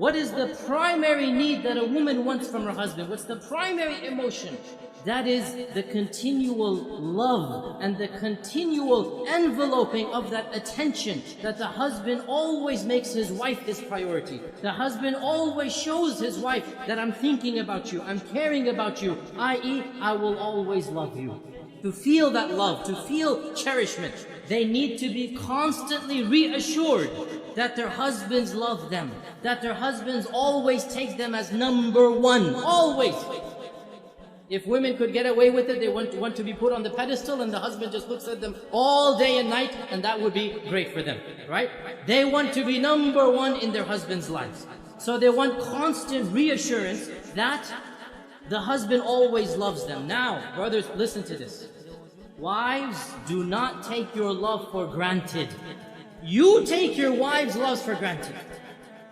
What is the primary need that a woman wants from her husband? What's the primary emotion? That is the continual love and the continual enveloping of that attention that the husband always makes his wife his priority. The husband always shows his wife that I'm thinking about you, I'm caring about you, i.e., I will always love you. To feel that love, to feel cherishment, they need to be constantly reassured that their husbands love them, that their husbands always take them as number one, always. If women could get away with it, they want to be put on the pedestal and the husband just looks at them all day and night, and that would be great for them, right? They want to be number one in their husband's lives. So they want constant reassurance that the husband always loves them. Now, brothers, listen to this. Wives, do not take your love for granted. You take your wife's love for granted.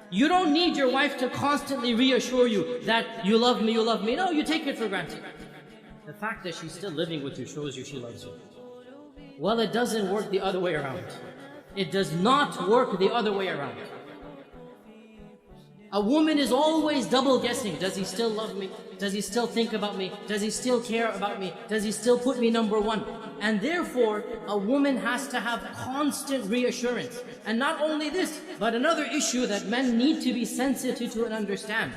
You don't need your wife to constantly reassure you that you love me, you love me. No, you take it for granted. The fact that she's still living with you shows you she loves you. Well, it doesn't work the other way around. It does not work the other way around. A woman is always double guessing. Does he still love me? Does he still think about me? Does he still care about me? Does he still put me number one? And therefore, a woman has to have constant reassurance. And not only this, but another issue that men need to be sensitive to and understand.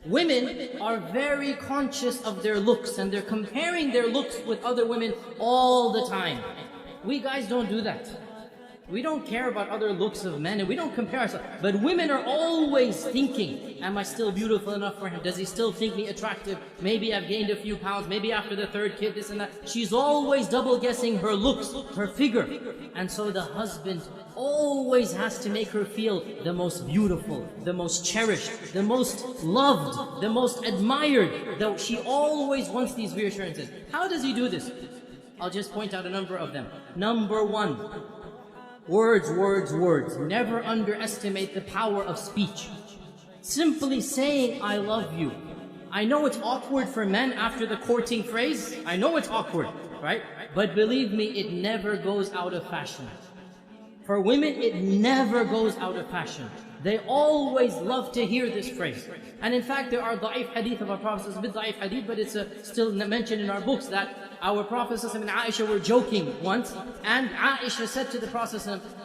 Women are very conscious of their looks, and they're comparing their looks with other women all the time. We guys don't do that. We don't care about other looks of men, and we don't compare ourselves. But women are always thinking, am I still beautiful enough for him? Does he still think me attractive? Maybe I've gained a few pounds, maybe after the third kid, this and that. She's always double guessing her looks, her figure. And so the husband always has to make her feel the most beautiful, the most cherished, the most loved, the most admired. Though she always wants these reassurances. How does he do this? I'll just point out a number of them. Number one, words, words, words. Never underestimate the power of speech. Simply saying, I love you. I know it's awkward for men after the courting phrase. I know it's awkward, right? But believe me, it never goes out of fashion. For women, it never goes out of fashion. They always love to hear this phrase. And in fact, there are da'if hadith of our Prophet, it's a bit da'if hadith, but it's still mentioned in our books that our Prophet and Aisha were joking once, and Aisha said to the Prophet,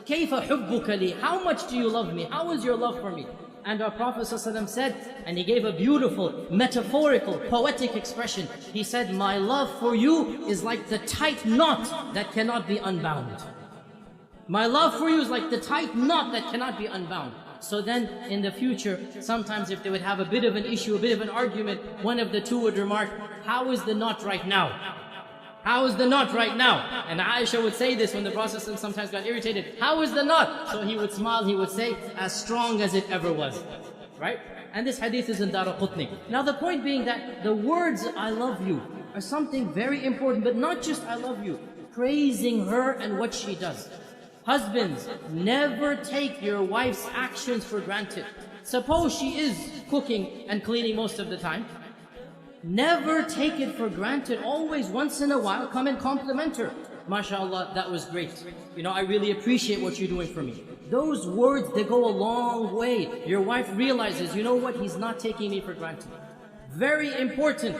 كَيْفَ حُبُّكَ لِي? How much do you love me? How is your love for me? And our Prophet said, and he gave a beautiful, metaphorical, poetic expression. He said, my love for you is like the tight knot that cannot be unbound. My love for you is like the tight knot that cannot be unbound. So then, in the future, sometimes if they would have a bit of an issue, a bit of an argument, one of the two would remark, how is the knot right now? How is the knot right now? And Aisha would say this when the Prophet sometimes got irritated. How is the knot? So he would smile, he would say, as strong as it ever was. Right? And this hadith is in Daraqutni. Now the point being that the words, I love you, are something very important, but not just I love you. Praising her and what she does. Husbands, never take your wife's actions for granted. Suppose she is cooking and cleaning most of the time. Never take it for granted. Always, once in a while, come and compliment her. MashaAllah, that was great. You know, I really appreciate what you're doing for me. Those words, they go a long way. Your wife realizes, you know what, he's not taking me for granted. Very important.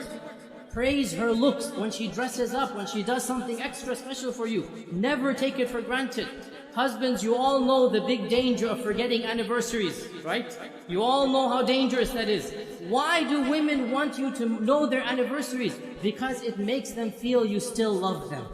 Praise her looks when she dresses up, when she does something extra special for you. Never take it for granted. Husbands, you all know the big danger of forgetting anniversaries, right? You all know how dangerous that is. Why do women want you to know their anniversaries? Because it makes them feel you still love them.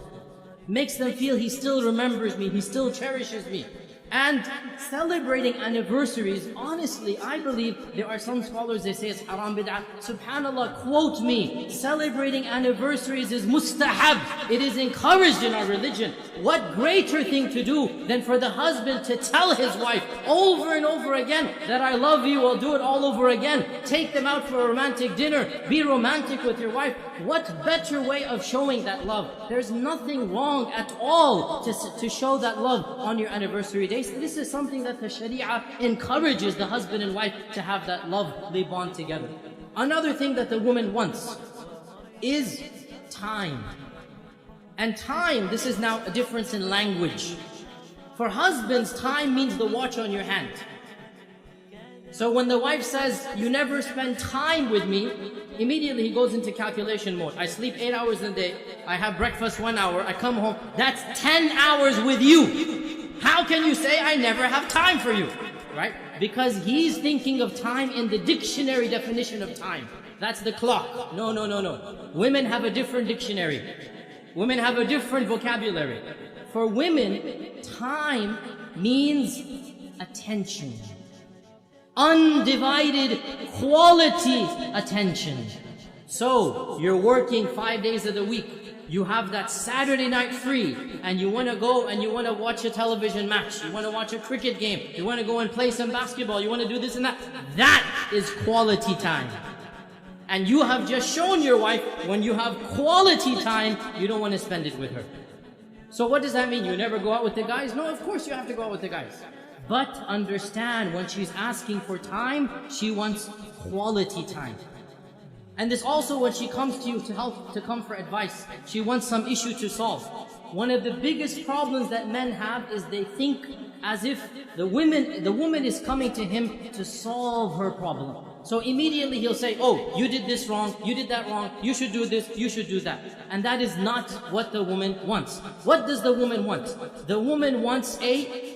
Makes them feel he still remembers me, he still cherishes me. And celebrating anniversaries, honestly, I believe there are some scholars, they say it's haram bid'ah. SubhanAllah, quote me, celebrating anniversaries is mustahab. It is encouraged in our religion. What greater thing to do than for the husband to tell his wife over and over again that I love you, I'll do it all over again. Take them out for a romantic dinner. Be romantic with your wife. What better way of showing that love? There's nothing wrong at all to show that love on your anniversary day. This is something that the Sharia encourages the husband and wife to have that lovely bond together. Another thing that the woman wants is time. And time, this is now a difference in language. For husbands, time means the watch on your hand. So when the wife says, you never spend time with me, immediately he goes into calculation mode. I sleep 8 hours a day, I have breakfast 1 hour, I come home, that's 10 hours with you. How can you say I never have time for you? Right? Because he's thinking of time in the dictionary definition of time. That's the clock. No, no, no, no. Women have a different dictionary. Women have a different vocabulary. For women, time means attention. Undivided quality attention. So, you're working 5 days of the week. You have that Saturday night free, and you want to go and you want to watch a television match. You want to watch a cricket game. You want to go and play some basketball. You want to do this and that. That is quality time. And you have just shown your wife, when you have quality time, you don't want to spend it with her. So what does that mean? You never go out with the guys? No, of course you have to go out with the guys. But understand, when she's asking for time, she wants quality time. And this also, when she comes to you to come for advice, she wants some issue to solve. One of the biggest problems that men have is they think as if the woman is coming to him to solve her problem. So immediately he'll say, oh, you did this wrong, you did that wrong, you should do this, you should do that. And that is not what the woman wants. What does the woman want? The woman wants a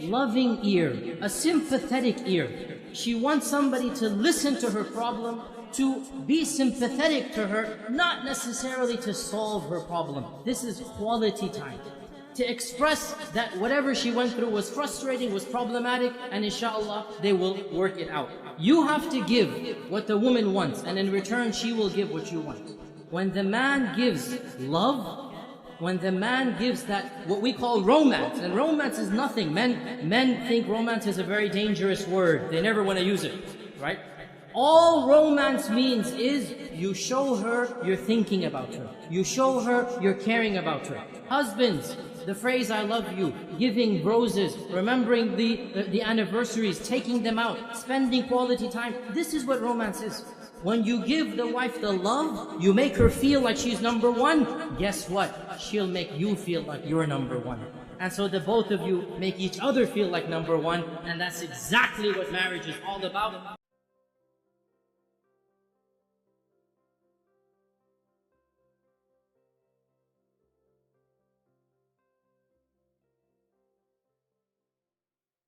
loving ear, a sympathetic ear. She wants somebody to listen to her problem, to be sympathetic to her, not necessarily to solve her problem. This is quality time. To express that whatever she went through was frustrating, was problematic, and inshallah, they will work it out. You have to give what the woman wants, and in return, she will give what you want. When the man gives love, when the man gives that, what we call romance, and romance is nothing. Men think romance is a very dangerous word. They never want to use it, right? All romance means is you show her you're thinking about her. You show her you're caring about her. Husbands, the phrase I love you, giving roses, remembering the anniversaries, taking them out, spending quality time. This is what romance is. When you give the wife the love, you make her feel like she's number one. Guess what? She'll make you feel like you're number one. And so the both of you make each other feel like number one. And that's exactly what marriage is all about.